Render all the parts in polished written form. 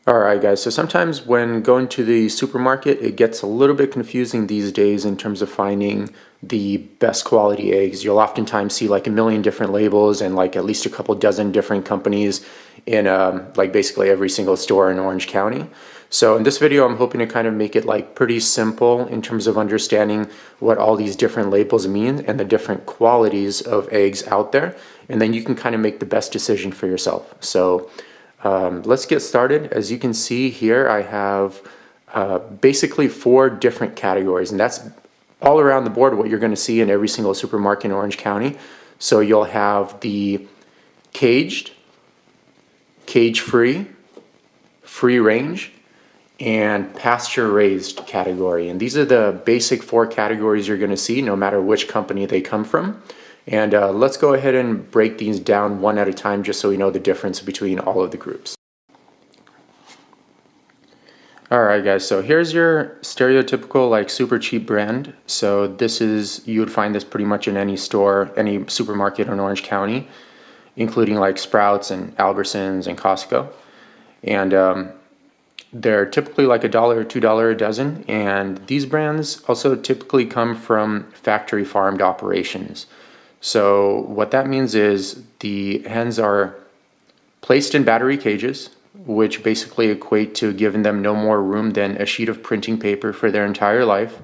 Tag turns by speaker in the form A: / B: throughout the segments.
A: Alright guys, so sometimes when going to the supermarket it gets a little bit confusing these days in terms of finding the best quality eggs. You'll oftentimes see like a million different labels and like at least a couple dozen different companies in like basically every single store in Orange County. So in this video I'm hoping to kind of make it like pretty simple in terms of understanding what all these different labels mean and the different qualities of eggs out there, and then you can kind of make the best decision for yourself. So let's get started. As you can see here, I have basically 4 different categories, and that's all around the board what you're going to see in every single supermarket in Orange County. So you'll have the caged, cage-free, free-range, and pasture-raised category. And these are the basic 4 categories you're going to see no matter which company they come from. And let's go ahead and break these down one at a time just so we know the difference between all of the groups. Alright guys, so here's your stereotypical like super cheap brand. So this is, you would find this pretty much in any store, any supermarket in Orange County, including like Sprouts and Albertsons and Costco. And they're typically like $1 or $2 a dozen, and these brands also typically come from factory farmed operations. So what that means is the hens are placed in battery cages, which basically equate to giving them no more room than a sheet of printing paper for their entire life.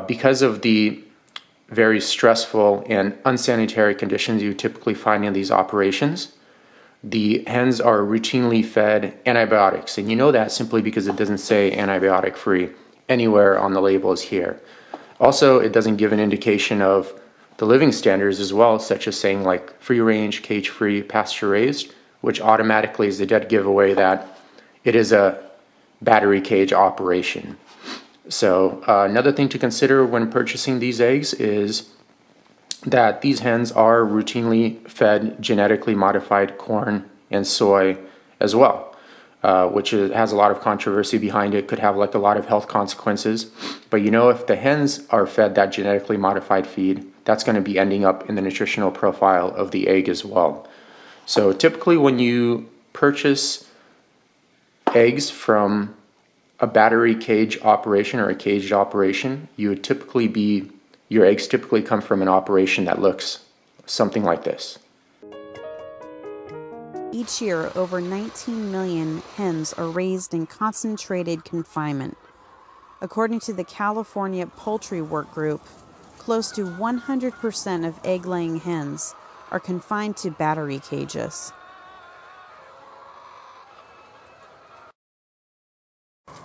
A: Because of the very stressful and unsanitary conditions you typically find in these operations, the hens are routinely fed antibiotics. And you know that simply because it doesn't say antibiotic free anywhere on the labels here. Also, it doesn't give an indication of the living standards as well, such as saying like free range, cage free, pasture raised, which automatically is a dead giveaway that it is a battery cage operation. So another thing to consider when purchasing these eggs is that these hens are routinely fed genetically modified corn and soy as well, which has a lot of controversy behind it, could have like a lot of health consequences. But you know, if the hens are fed that genetically modified feed, that's going to be ending up in the nutritional profile of the egg as well. So typically when you purchase eggs from a battery cage operation or a caged operation, your eggs typically come from an operation that looks something like this.
B: Each year, over 19 million hens are raised in concentrated confinement. According to the California Poultry Work Group, close to 100% of egg-laying hens are confined to battery cages.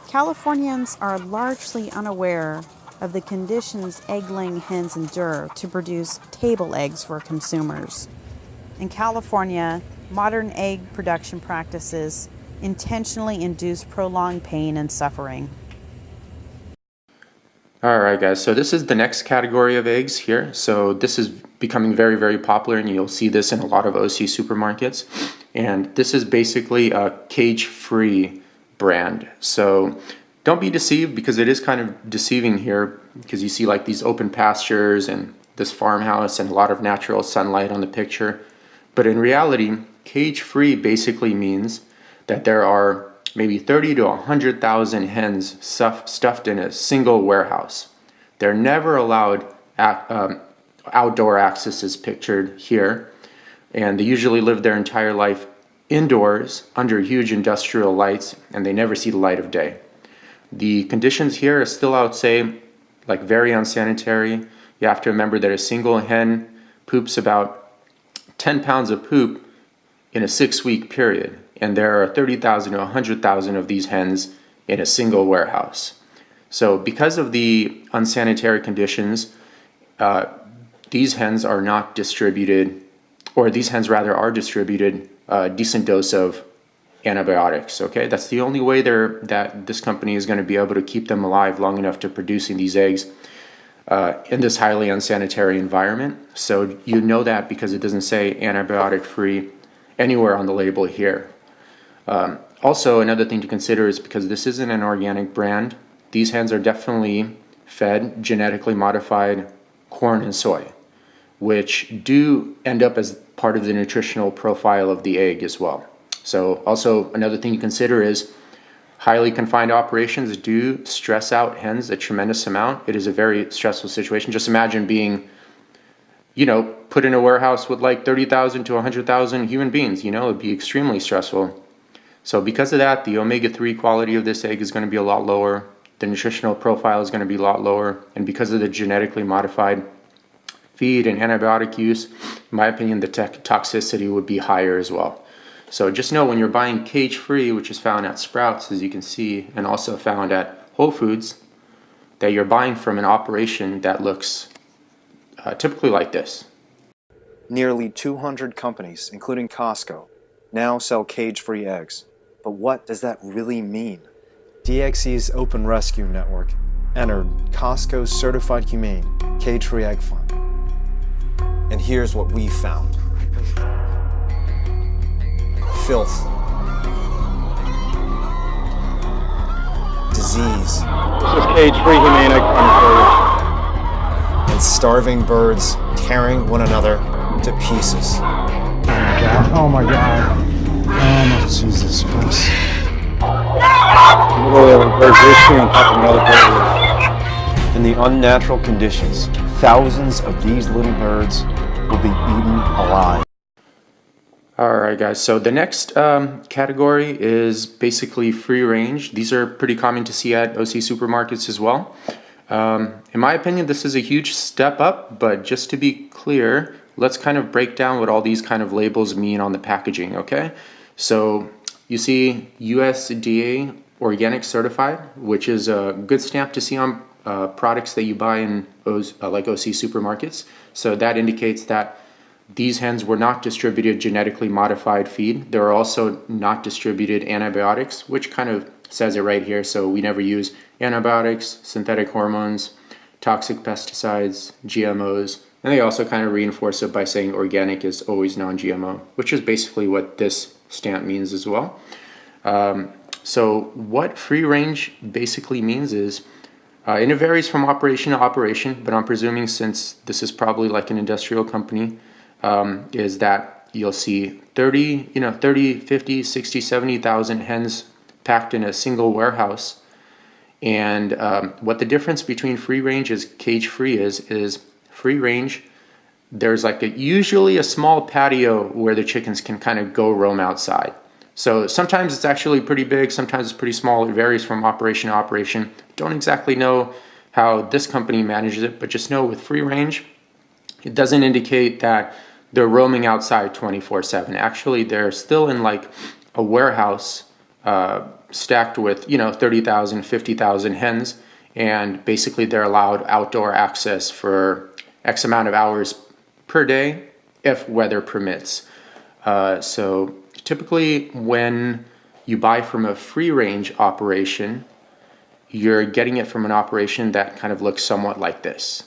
B: Californians are largely unaware of the conditions egg-laying hens endure to produce table eggs for consumers. In California, modern egg production practices intentionally induce prolonged pain and suffering.
A: Alright guys, so this is the next category of eggs here. So this is becoming very, very popular, and you'll see this in a lot of OC supermarkets. And this is basically a cage-free brand. So don't be deceived, because it is kind of deceiving here, because you see like these open pastures and this farmhouse and a lot of natural sunlight on the picture. But in reality, cage-free basically means that there are maybe 30 to 100,000 hens stuffed in a single warehouse. They're never allowed outdoor access as pictured here, and they usually live their entire life indoors under huge industrial lights, and they never see the light of day. The conditions here are still, I would say, like very unsanitary. You have to remember that a single hen poops about 10 pounds of poop in a 6-week period, and there are 30,000 to 100,000 of these hens in a single warehouse. So because of the unsanitary conditions, these hens are not distributed, or these hens rather are distributed a decent dose of antibiotics. Okay, that's the only way that this company is going to be able to keep them alive long enough to producing these eggs in this highly unsanitary environment. So you know that because it doesn't say antibiotic free anywhere on the label here. Also, another thing to consider is because this isn't an organic brand, these hens are definitely fed genetically modified corn and soy, which do end up as part of the nutritional profile of the egg as well. So also another thing you consider is highly confined operations do stress out hens a tremendous amount. It is a very stressful situation. Just imagine being, put in a warehouse with like 30,000 to 100,000 human beings, it'd be extremely stressful. So because of that, the omega-3 quality of this egg is going to be a lot lower. The nutritional profile is going to be a lot lower. And because of the genetically modified feed and antibiotic use, in my opinion, the toxicity would be higher as well. So just know when you're buying cage-free, which is found at Sprouts, as you can see, and also found at Whole Foods, that you're buying from an operation that looks typically like this.
C: Nearly 200 companies, including Costco, now sell cage-free eggs. But what does that really mean? DXE's Open Rescue Network entered Costco's Certified Humane Cage-Free Egg Farm. And here's what we found. Filth. Disease.
D: This is cage-free humane egg farm for you.
C: And starving birds tearing one another to pieces.
D: Oh my God. Oh, Jesus Christ. Literally, birds roosting on top of another bird.
C: In the unnatural conditions, thousands of these little birds will be eaten alive.
A: All right, guys. So the next category is basically free range. These are pretty common to see at OC supermarkets as well. In my opinion, this is a huge step up, but just to be clear, let's kind of break down what all these kind of labels mean on the packaging, okay? So you see USDA Organic Certified, which is a good stamp to see on products that you buy in like OC supermarkets. So that indicates that these hens were not distributed genetically modified feed. There are also not distributed antibiotics, which kind of says it right here. So we never use antibiotics, synthetic hormones, toxic pesticides, GMOs, and they also kind of reinforce it by saying organic is always non-GMO, which is basically what this stamp means as well. So what free range basically means is, and it varies from operation to operation, but I'm presuming since this is probably like an industrial company, is that you'll see 30, 50, 60, 70,000 hens packed in a single warehouse. And what the difference between free range is cage free is free range, there's like usually a small patio where the chickens can kind of go roam outside. So sometimes it's actually pretty big, sometimes it's pretty small. It varies from operation to operation. Don't exactly know how this company manages it, but just know with free range, it doesn't indicate that they're roaming outside 24/7. Actually, they're still in like a warehouse stacked with 30,000, 50,000 hens, and basically they're allowed outdoor access for X amount of hours per day if weather permits. So typically when you buy from a free range operation, you're getting it from an operation that kind of looks somewhat like this.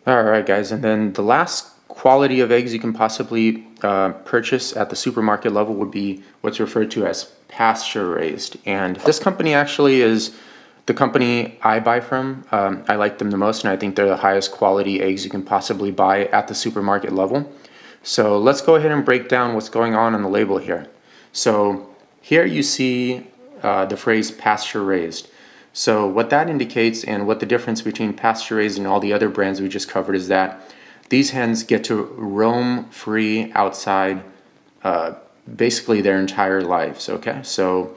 A: All right, guys, and then the last quality of eggs you can possibly purchase at the supermarket level would be what's referred to as pasture-raised. And this company actually is the company I buy from. I like them the most, and I think they're the highest quality eggs you can possibly buy at the supermarket level. So let's go ahead and break down what's going on the label here. So here you see the phrase pasture-raised. So what that indicates, and what the difference between pasture-raised and all the other brands we just covered, is that these hens get to roam free outside basically their entire lives, okay? So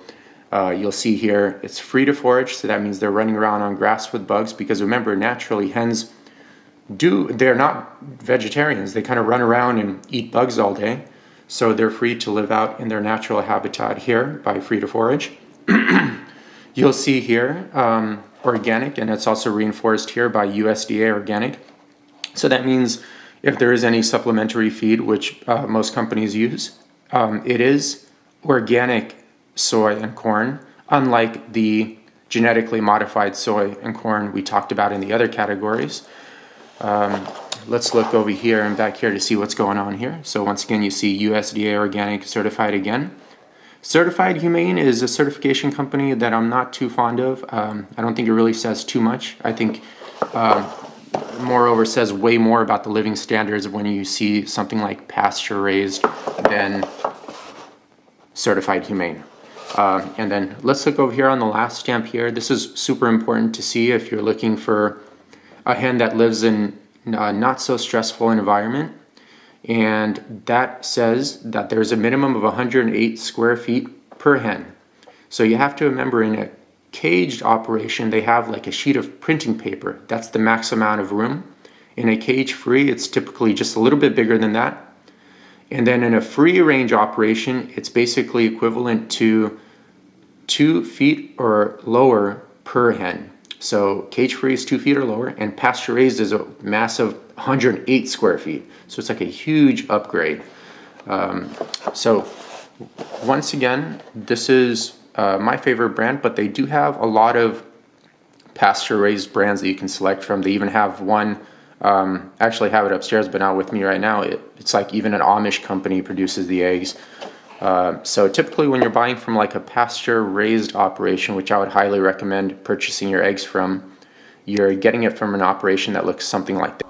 A: you'll see here it's free to forage, so that means they're running around on grass with bugs, because remember, naturally hens they're not vegetarians. They kind of run around and eat bugs all day. So they're free to live out in their natural habitat here by free to forage. You'll see here organic, and it's also reinforced here by USDA organic. So that means if there is any supplementary feed, which most companies use. It is organic soy and corn, unlike the genetically modified soy and corn we talked about in the other categories. Let's look over here and back here to see what's going on here. So once again, you see USDA organic certified again. Certified Humane is a certification company that I'm not too fond of. I don't think it really says too much. I think moreover says way more about the living standards when you see something like pasture-raised than certified humane. And then let's look over here on the last stamp here. This is super important to see if you're looking for a hen that lives in a not so stressful environment. And that says that there's a minimum of 108 square feet per hen. So you have to remember, in a caged operation, they have like a sheet of printing paper. That's the max amount of room. In a cage free, it's typically just a little bit bigger than that. And then in a free range operation, it's basically equivalent to 2 feet or lower per hen. So cage free is 2 feet or lower, and pasture raised is a massive 108 square feet. So it's like a huge upgrade. So once again, this is my favorite brand, but they do have a lot of pasture-raised brands that you can select from. They even have one, actually have it upstairs, but not with me right now. It's like even an Amish company produces the eggs. So typically when you're buying from like a pasture-raised operation, which I would highly recommend purchasing your eggs from, you're getting it from an operation that looks something like that.